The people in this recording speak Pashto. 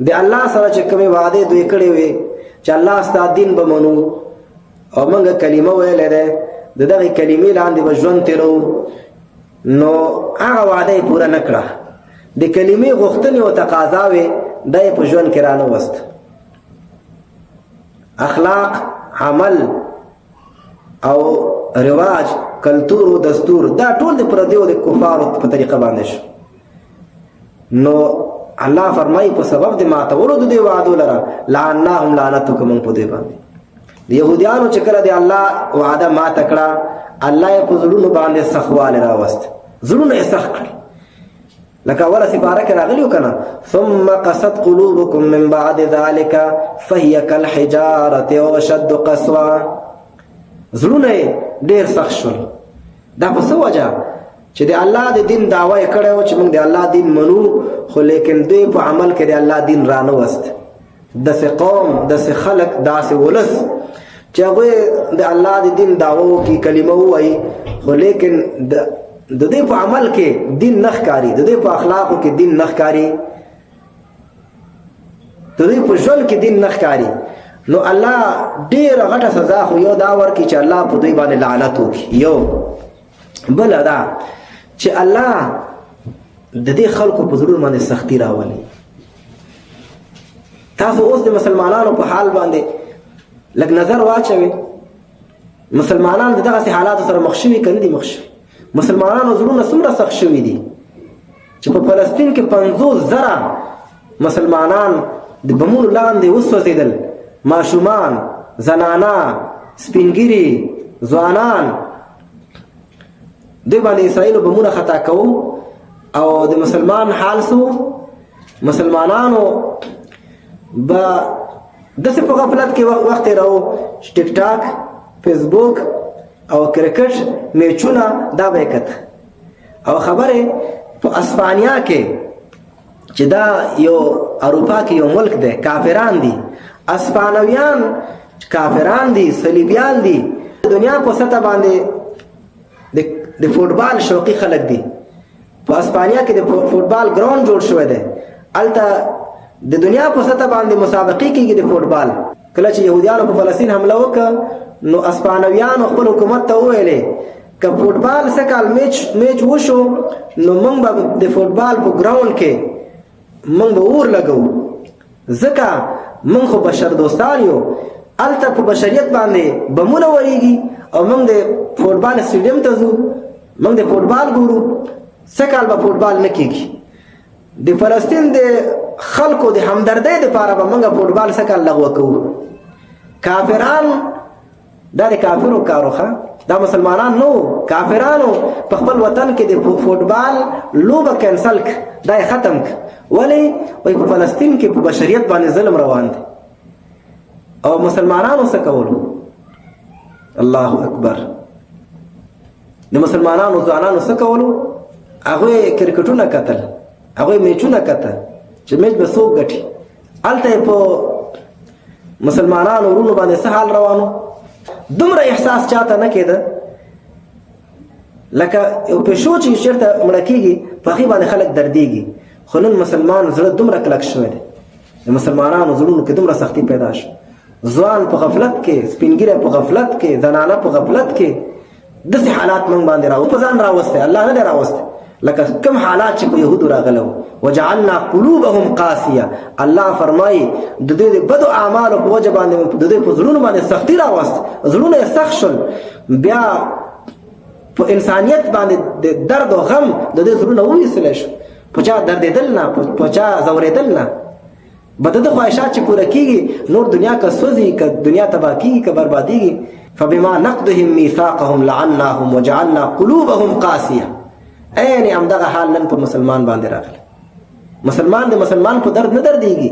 د الله سره چې کومې وعدې دوی کړې وي چې الله ستا دین به منو او موږ کلمه ویلې ده د دغې کلمې لاندې به ژوند تېرو، نو هغه وعده یې پوره نه کړه. د کلمې غوښتنې او تقاضاوې دا یې په ژوند کې رانهوست. اخلاق، عمل او رواج، کلتور او دستور دا ټول د پردیو د کفارو په طریقه باندې شو. نو الله فرمایي په سبب د ماتولو د دې وعدو لره لعناهم لعنت وکړو موږ په دې باندې. د یهودیانو چې کله د الله وعده ماته کړه، الله یې په زړونو باندې سخوالی راوست، زړونه یې سخت کړل. لکه اوله سپاره کې راغلي وو که نه، ثم قست قلوبکم من بعد ذلک فهی کالحجارة او اشد قسوه. زړونه یې ډېر سخت شول. دا په څه وجه؟ چې د الله د دین دعوه یې کړی و چې موږ د الله دین منو، خو لیکن دوی په عمل کې د الله دین رانهوست. داسې قوم، داسې خلک، داسې ولس چې هغوی د الله د دین دعوه وکړي، کلمه ووایي، خو لیکن د دوی په عمل کې دین نه ښکاري، د دوی په اخلاقو کې دین نه ښکاري، د دوی په ژوند کې دین نه ښکاري. نو الله ډېره غټه سزا خو یو دا ورکړي چې الله په دوی باندې لعنت وکړي. یو بله دا چې الله د دې خلکو په زړونو باندې سختي راولي. تاسو اوس د مسلمانانو په حال باندې لږ نظر واچوئ. مسلمانان د دغسې حالاتو سره مخ شوي که نه دي مخ شوي؟ مسلمانانو زړونه څومره سخت شوي دي چې په فلسطین کې 50,000 مسلمانان د بمونو لاندې وسوځېدل، ماشومان، زنانه، سپینګیري، ځوانان. دوی باندې اسرائیلو بمونه خطا کوو او د مسلمان حال سو، مسلمانانو به داسې په غفلت کې وخت تېروو، ټیک ټاک، فیسبوک او کرکټ میچونه دا به یې کته. او خبرې په اسپانیا کې چې دا یو اروپا کې یو ملک دی، کافران دي، اسپانویان کافران دي، صلیبیان دي. د دنیا په سطح باندې د فوټبال شوقي خلک دي. په اسپانیا کې د فوټبال ګراوند جوړ شوی دی. هلته د دنیا په سطح باندې مسابقې کېږي د فوټبال. کله چې یهودیانو په فلسطین حمله وکړه، نو اسپانویانو خپل حکومت ته وویلې که فوټبال څه کال میچ وشو، نو موږ به د فوټبال په ګراوند کې موږ به اور لګوو، ځکه موږ خو بشر دوستان یو. هلته په بشریت باندې بمونه وریږي او موږ د فوټبال سټیډیم ته ځو، موږ د فوټبال ګورو. څه کال به فوټبال نه کېږي. د فلسطین د خلکو د همدردۍ دپاره به موږ فوټبال څه کال لغوه کوو. کافران دا د کافرو کارو ښه، دا مسلمانان نو، کافرانو په خپل وطن کې د فوټبال لوبه کینسل ک، دا یې ختم ک. ولې؟ وایي په فلسطین کې په بشریت باندې ظلم روان دی او مسلمانانو څه کولو؟ الله اکبر. د مسلمانانو ځوانانو څه کولو؟ هغوی کرکټونه کتل، هغوی میچونه کتل چې میچ به څوک ګټي. هلته یې په مسلمانانو ورونو باندې څه حال روانو؟ دومره احساس چاته نه کېده لکه یو پیشو چې چېرته مړه کېږي په هغې باندې خلک دردېږي. خو نن مسلمان زړه دومره کلک شوی دی، د مسلمانانو زړونو کې دومره سختي پیدا شو. ځوان په غفلت کې، سپینګیری په غفلت کې، زنانه په غفلت کې. داسې حالات موږ باندې په ځان راوستی، الله نه دی راوستی. لکه کوم حالات چې په یهودو راغلی وو. وجعلنا قلوبهم قاسیه. الله فرمایي د دوی د بدو اعمالو په وجه باندې د دوی په زړونو باندې سختي راوست، زړونه یې سخت شول. بیا په انسانیت باندې د درد او غم د دوی زړونه وویستلی شو. په چا دردېدل نه، په چا ځورېدل نه. به د ده خواهشات چې پوره کېږي، نور دنیا که سوځي، که دنیا تباه کېږي، که بربادېږي. فبما نقضهم میثاقهم لعناهم وجعلنا قلوبهم قاسیه. عین همدغه حال نن په مسلمان باندې راغلی. مسلمان د مسلمان په درد نه دردېږي.